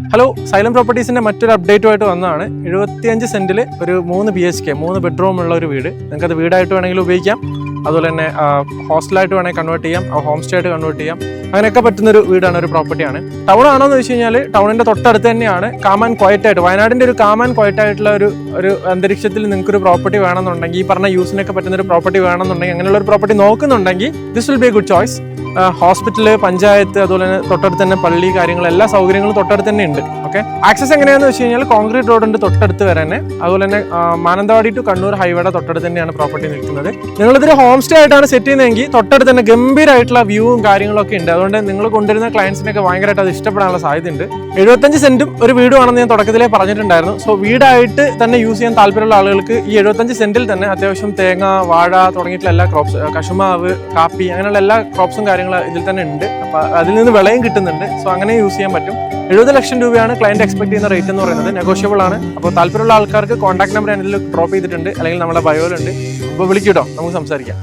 Hello, xylem പ്രോപ്പർട്ടീസിന്റെ മറ്റൊരു അപ്ഡേറ്റുമായിട്ട് വന്നതാണ്. 75 സെന്റിൽ ഒരു 3 BHK 3 ബെഡ്റൂം ഉള്ള ഒരു വീട്. നിങ്ങൾക്കത് വീടായിട്ട് വേണമെങ്കിൽ ഉപയോഗിക്കാം, അതുപോലെ തന്നെ ഹോസ്റ്റലായിട്ട് വേണമെങ്കിൽ കൺവേർട്ട് ചെയ്യാം, ഹോം സ്റ്റേ ആയിട്ട് കൺവേർട്ട് ചെയ്യാം. അങ്ങനെയൊക്കെ പറ്റുന്നൊരു വീടാണ്, ഒരു പ്രോപ്പർട്ടിയാണ്. ടൗൺ ആണോ എന്ന് വെച്ച് കഴിഞ്ഞാൽ ടൗണിന്റെ തൊട്ടടുത്ത് തന്നെയാണ്. കാമാൻ ക്വയറ്റായിട്ട്, വയനാടിന്റെ ഒരു കാമാൻ ക്വയറ്റായിട്ടുള്ള ഒരു അന്തരീക്ഷത്തിൽ നിങ്ങൾക്കൊരു പ്രോപ്പർട്ടി വേണമെന്നുണ്ടെങ്കിൽ, ഈ പറഞ്ഞ യൂസിനൊക്കെ പറ്റുന്ന ഒരു പ്രോപ്പർട്ടി വേണമെന്നുണ്ടെങ്കിൽ, അങ്ങനെയുള്ള ഒരു പ്രോപ്പർട്ടി നോക്കുന്നുണ്ടെങ്കിൽ this will be a good choice. Hospital, panchayat, അതുപോലെ തന്നെ തൊട്ടടുത്ത് തന്നെ പള്ളി, കാര്യങ്ങൾ എല്ലാ സൗകര്യങ്ങളും തൊട്ടടുത്ത് തന്നെ ഉണ്ട്. ഓക്കെ, ആക്സസ് എങ്ങനെയാണെന്ന് വെച്ച് കഴിഞ്ഞാൽ കോൺക്രീറ്റ് റോഡ് ഉണ്ട് തൊട്ടടുത്ത് വരെ തന്നെ. അതുപോലെ തന്നെ മാനന്തവാടി ടു കണ്ണൂർ ഹൈവേയുടെ തൊട്ടടുത്ത് തന്നെയാണ് പ്രോപ്പർട്ടി നിൽക്കുന്നത്. നിങ്ങളിതൊരു ഹോം സ്റ്റേ ആയിട്ടാണ് സെറ്റ് ചെയ്യുന്നതെങ്കിൽ തൊട്ടടുത്ത് തന്നെ ഗംഭീരമായിട്ടുള്ള വ്യൂവും കാര്യങ്ങളൊക്കെ ഉണ്ട്. അതുകൊണ്ട് നിങ്ങൾ കൊണ്ടുവരുന്ന ക്ലയൻസിനൊക്കെ ഭയങ്കരമായിട്ട് അത് ഇഷ്ടപ്പെടാനുള്ള സാധ്യതയുണ്ട്. 75 സെന്റും ഒരു വീടുമാണെന്ന് ഞാൻ തുടക്കത്തിലേ പറഞ്ഞിട്ടുണ്ടായിരുന്നു. സോ വീടായിട്ട് തന്നെ യൂസ് ചെയ്യാൻ താല്പര്യമുള്ള ആളുകൾക്ക് ഈ 75 സെന്റിൽ തന്നെ അത്യാവശ്യം തേങ്ങ, വാഴ തുടങ്ങിയിട്ടുള്ള എല്ലാ ക്രോപ്സ്, കശുമാവ്, കാപ്പി, അങ്ങനെയുള്ള എല്ലാ ക്രോപ്സും കാര്യങ്ങളും ഇതിൽ തന്നെ ഉണ്ട്. അപ്പോൾ അതിൽ നിന്ന് വിളയും കിട്ടുന്നുണ്ട്. സോ അങ്ങനെ യൂസ് ചെയ്യാൻ പറ്റും. 70 ലക്ഷം രൂപയാണ് ക്ലയന്റ് എക്സ്പെക്ട് ചെയ്യുന്ന റേറ്റ് എന്ന് പറയുന്നത്. നെഗോഷ്യബിൾ ആണ്. അപ്പോൾ താല്പര്യമുള്ള ആൾക്കാർക്ക് കോൺടാക്ട് നമ്പർ അതിൽ ഡ്രോപ്പ് ചെയ്തിട്ടുണ്ട്, അല്ലെങ്കിൽ നമ്മുടെ ബയോയിലുണ്ട്. അപ്പോൾ വിളിക്കൂട്ടോ, നമുക്ക് സംസാരിക്കാം.